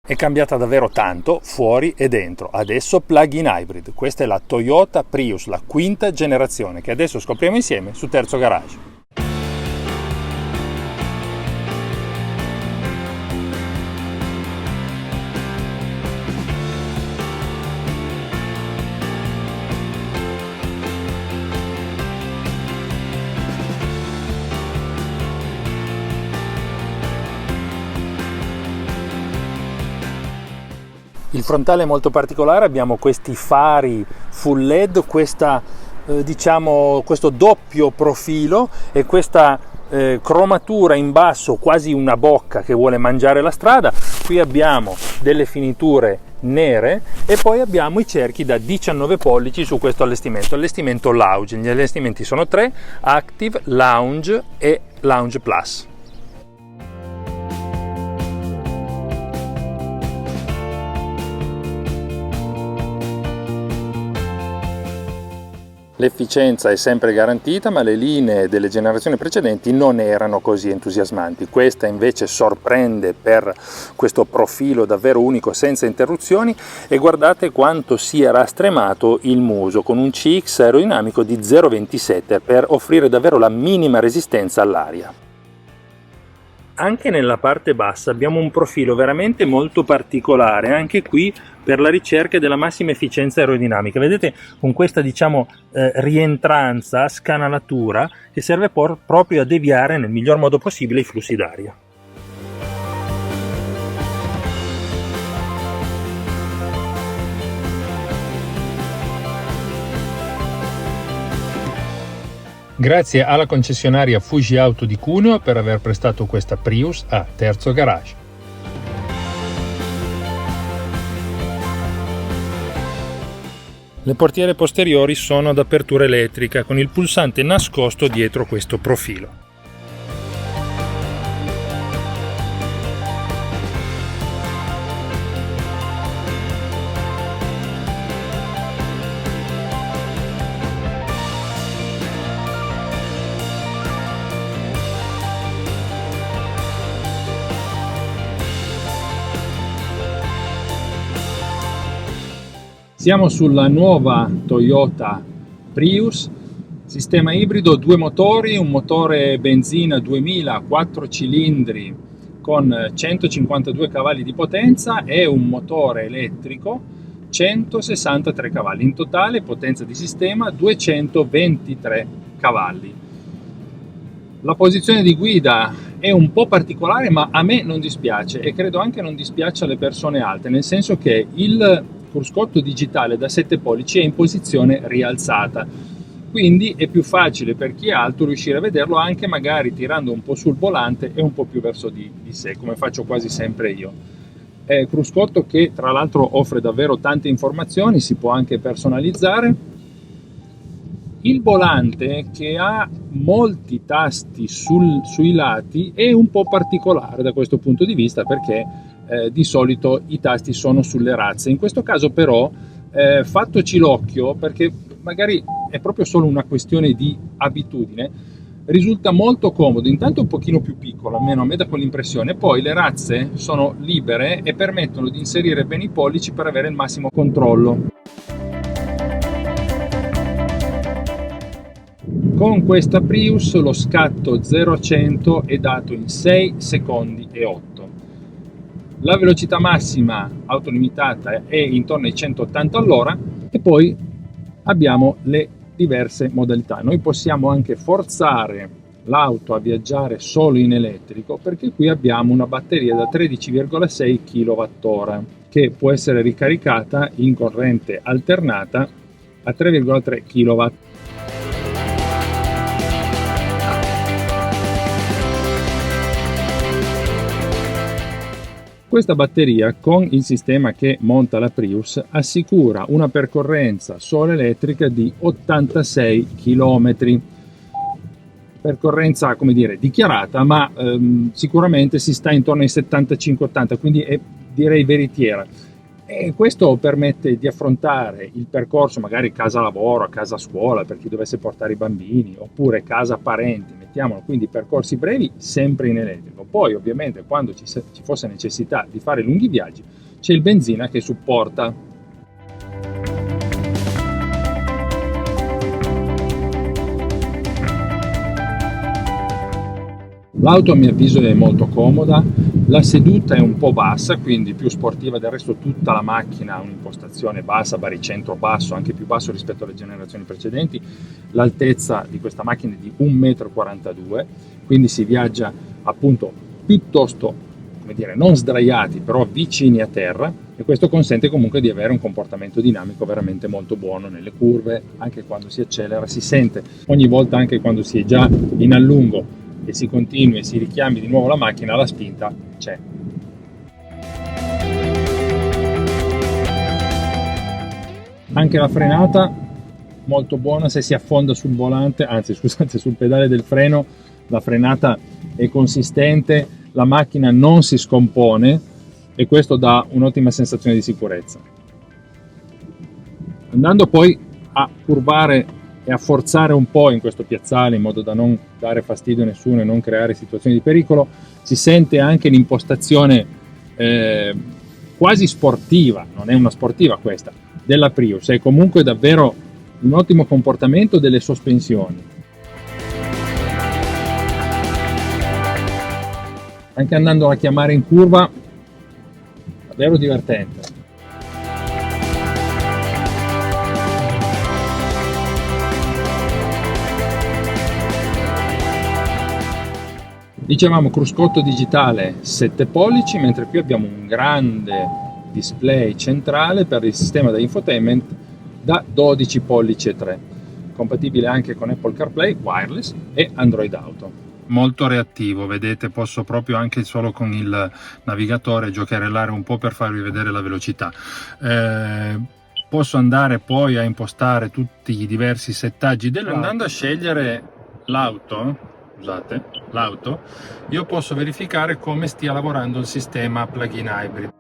È cambiata davvero tanto fuori e dentro, adesso plug-in hybrid. Questa è la Toyota Prius, la quinta generazione, che adesso scopriamo insieme su Terzo Garage. Il frontale è molto particolare, abbiamo questi fari full LED, questo doppio profilo e questa cromatura in basso, quasi una bocca che vuole mangiare la strada. Qui abbiamo delle finiture nere e poi abbiamo i cerchi da 19 pollici su questo allestimento Lounge. Gli allestimenti sono tre: Active, Lounge e Lounge Plus. L'efficienza è sempre garantita, ma le linee delle generazioni precedenti non erano così entusiasmanti. Questa invece sorprende per questo profilo davvero unico, senza interruzioni, e guardate quanto sia rastremato il muso, con un CX aerodinamico di 0,27 per offrire davvero la minima resistenza all'aria. Anche nella parte bassa abbiamo un profilo veramente molto particolare, anche qui per la ricerca della massima efficienza aerodinamica. Vedete, con questa rientranza, scanalatura, che serve proprio a deviare nel miglior modo possibile i flussi d'aria. Grazie alla concessionaria Fuji Auto di Cuneo per aver prestato questa Prius a Terzo Garage. Le portiere posteriori sono ad apertura elettrica con il pulsante nascosto dietro questo profilo. Siamo sulla nuova Toyota Prius, sistema ibrido, due motori, un motore benzina 2000 4 cilindri con 152 cavalli di potenza e un motore elettrico 163 cavalli, in totale potenza di sistema 223 cavalli. La posizione di guida è un po' particolare, ma a me non dispiace e credo anche non dispiace alle persone alte, nel senso che il cruscotto digitale da 7 pollici è in posizione rialzata, quindi è più facile per chi è alto riuscire a vederlo anche magari tirando un po' sul volante e un po' più verso di sé, come faccio quasi sempre io. È cruscotto che tra l'altro offre davvero tante informazioni, si può anche personalizzare. Il volante, che ha molti tasti sui lati, è un po' particolare da questo punto di vista, perché di solito i tasti sono sulle razze. In questo caso però fattoci l'occhio, perché magari è proprio solo una questione di abitudine, risulta molto comodo. Intanto è un pochino più piccolo, almeno a me dà quell'impressione, poi le razze sono libere e permettono di inserire bene i pollici per avere il massimo controllo. Con questa Prius lo scatto 0-100 è dato in 6 secondi e 8. La velocità massima autolimitata è intorno ai 180 all'ora e poi abbiamo le diverse modalità. Noi possiamo anche forzare l'auto a viaggiare solo in elettrico, perché qui abbiamo una batteria da 13,6 kWh che può essere ricaricata in corrente alternata a 3,3 kW. Questa batteria, con il sistema che monta la Prius, assicura una percorrenza sola elettrica di 86 km. Percorrenza, come dire, dichiarata, ma sicuramente si sta intorno ai 75-80, quindi è, direi, veritiera. E questo permette di affrontare il percorso magari casa lavoro, casa scuola per chi dovesse portare i bambini, oppure casa parenti, mettiamolo, quindi percorsi brevi sempre in elettrico. Poi ovviamente quando ci fosse necessità di fare lunghi viaggi c'è il benzina che supporta. L'auto a mio avviso è molto comoda, la seduta è un po' bassa, quindi più sportiva, del resto tutta la macchina ha un'impostazione bassa, baricentro basso, anche più basso rispetto alle generazioni precedenti. L'altezza di questa macchina è di 1,42 m, quindi si viaggia appunto piuttosto, come dire, non sdraiati, però vicini a terra, e questo consente comunque di avere un comportamento dinamico veramente molto buono nelle curve, anche quando si accelera, si sente ogni volta, anche quando si è già in allungo e si continui e si richiami di nuovo la macchina, la spinta c'è. Anche la frenata molto buona, se si affonda sul volante, anzi scusate, sul pedale del freno, la frenata è consistente, la macchina non si scompone e questo dà un'ottima sensazione di sicurezza. Andando poi a curvare e a forzare un po' in questo piazzale in modo da non dare fastidio a nessuno e non creare situazioni di pericolo, si sente anche l'impostazione quasi sportiva, non è una sportiva questa, della Prius, è comunque davvero un ottimo comportamento delle sospensioni. Anche andando a chiamare in curva, davvero divertente. Dicevamo cruscotto digitale 7 pollici, mentre qui abbiamo un grande display centrale per il sistema da infotainment da 12 pollici e 3, compatibile anche con Apple CarPlay wireless e Android Auto. Molto reattivo, vedete, posso proprio anche solo con il navigatore giocherellare un po' per farvi vedere la velocità. Posso andare poi a impostare tutti i diversi settaggi dell'auto. Andando a scegliere l'auto, io posso verificare come stia lavorando il sistema plug-in hybrid.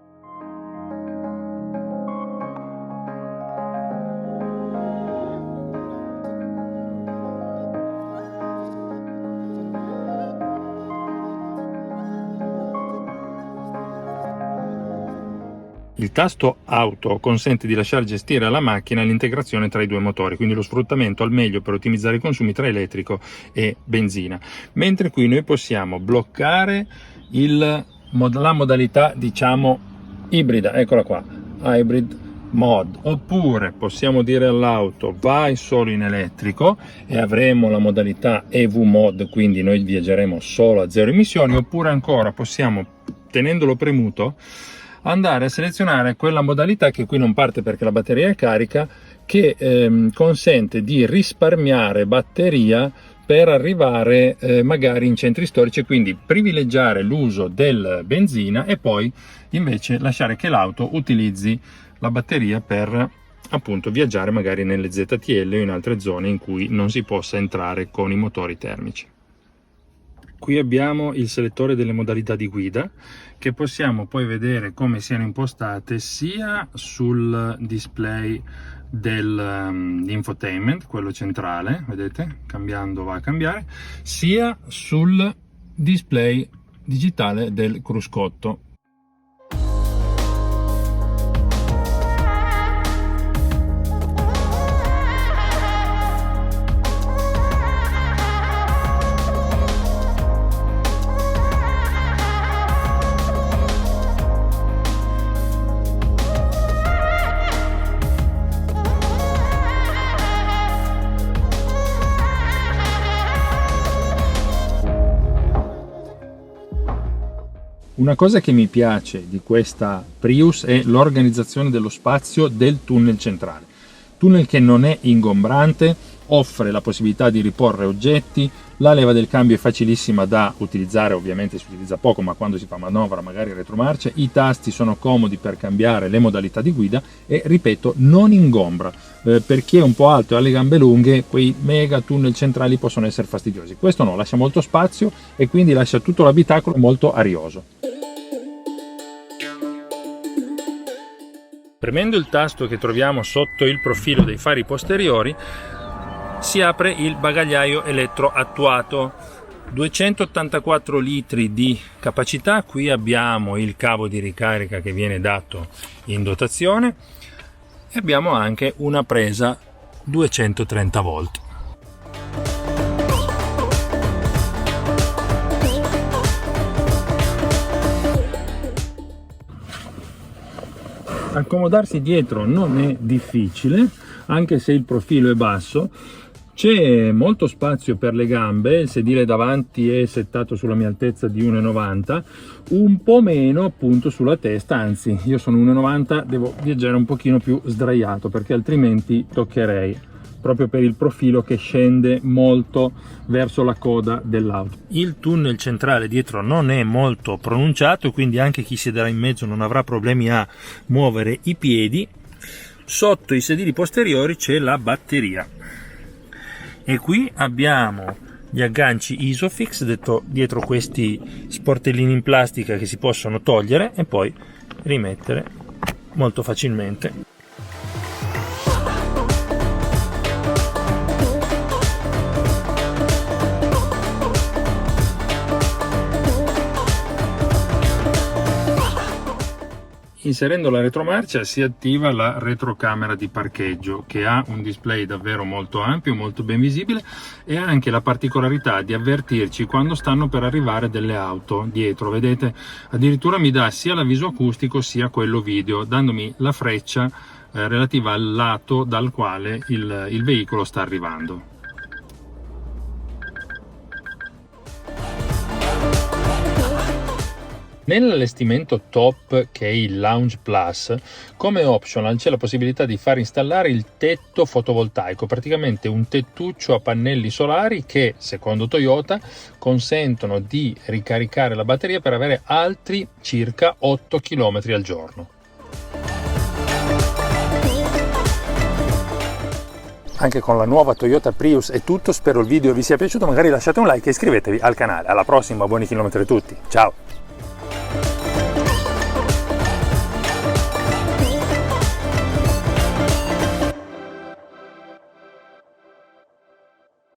Il tasto auto consente di lasciare gestire alla macchina l'integrazione tra i due motori, quindi lo sfruttamento al meglio per ottimizzare i consumi tra elettrico e benzina, mentre qui noi possiamo bloccare la modalità, diciamo, ibrida, eccola qua, hybrid mode, oppure possiamo dire all'auto vai solo in elettrico e avremo la modalità EV mode, quindi noi viaggeremo solo a zero emissioni, oppure ancora possiamo, tenendolo premuto, andare a selezionare quella modalità che qui non parte perché la batteria è carica, che consente di risparmiare batteria per arrivare magari in centri storici, quindi privilegiare l'uso del benzina e poi invece lasciare che l'auto utilizzi la batteria per appunto viaggiare magari nelle ZTL o in altre zone in cui non si possa entrare con i motori termici. Qui abbiamo il selettore delle modalità di guida, che possiamo poi vedere come siano impostate sia sul display dell'infotainment, quello centrale, vedete, cambiando va a cambiare, sia sul display digitale del cruscotto. Una cosa che mi piace di questa Prius è l'organizzazione dello spazio del tunnel centrale. Tunnel che non è ingombrante, offre la possibilità di riporre oggetti, la leva del cambio è facilissima da utilizzare, ovviamente si utilizza poco, ma quando si fa manovra magari retromarcia, i tasti sono comodi per cambiare le modalità di guida e, ripeto, non ingombra. Per chi è un po' alto e ha le gambe lunghe, quei mega tunnel centrali possono essere fastidiosi. Questo no, lascia molto spazio e quindi lascia tutto l'abitacolo molto arioso. Premendo il tasto che troviamo sotto il profilo dei fari posteriori si apre il bagagliaio elettroattuato, 284 litri di capacità. Qui abbiamo il cavo di ricarica che viene dato in dotazione e abbiamo anche una presa 230 volt. Accomodarsi dietro non è difficile, anche se il profilo è basso. C'è molto spazio per le gambe, il sedile davanti è settato sulla mia altezza di 1,90, un po' meno appunto sulla testa, anzi io sono 1,90, devo viaggiare un pochino più sdraiato perché altrimenti toccherei, proprio per il profilo che scende molto verso la coda dell'auto. Il tunnel centrale dietro non è molto pronunciato, quindi anche chi siederà in mezzo non avrà problemi a muovere i piedi. Sotto i sedili posteriori c'è la batteria e qui abbiamo gli agganci Isofix, dietro questi sportellini in plastica che si possono togliere e poi rimettere molto facilmente. Inserendo la retromarcia si attiva la retrocamera di parcheggio, che ha un display davvero molto ampio, molto ben visibile, e ha anche la particolarità di avvertirci quando stanno per arrivare delle auto dietro. Vedete, addirittura mi dà sia l'avviso acustico sia quello video, dandomi la freccia relativa al lato dal quale il veicolo sta arrivando. Nell'allestimento top, che è il Lounge Plus, come optional c'è la possibilità di far installare il tetto fotovoltaico, praticamente un tettuccio a pannelli solari che, secondo Toyota, consentono di ricaricare la batteria per avere altri circa 8 km al giorno. Anche con la nuova Toyota Prius è tutto, spero il video vi sia piaciuto, magari lasciate un like e iscrivetevi al canale. Alla prossima, buoni chilometri a tutti, ciao!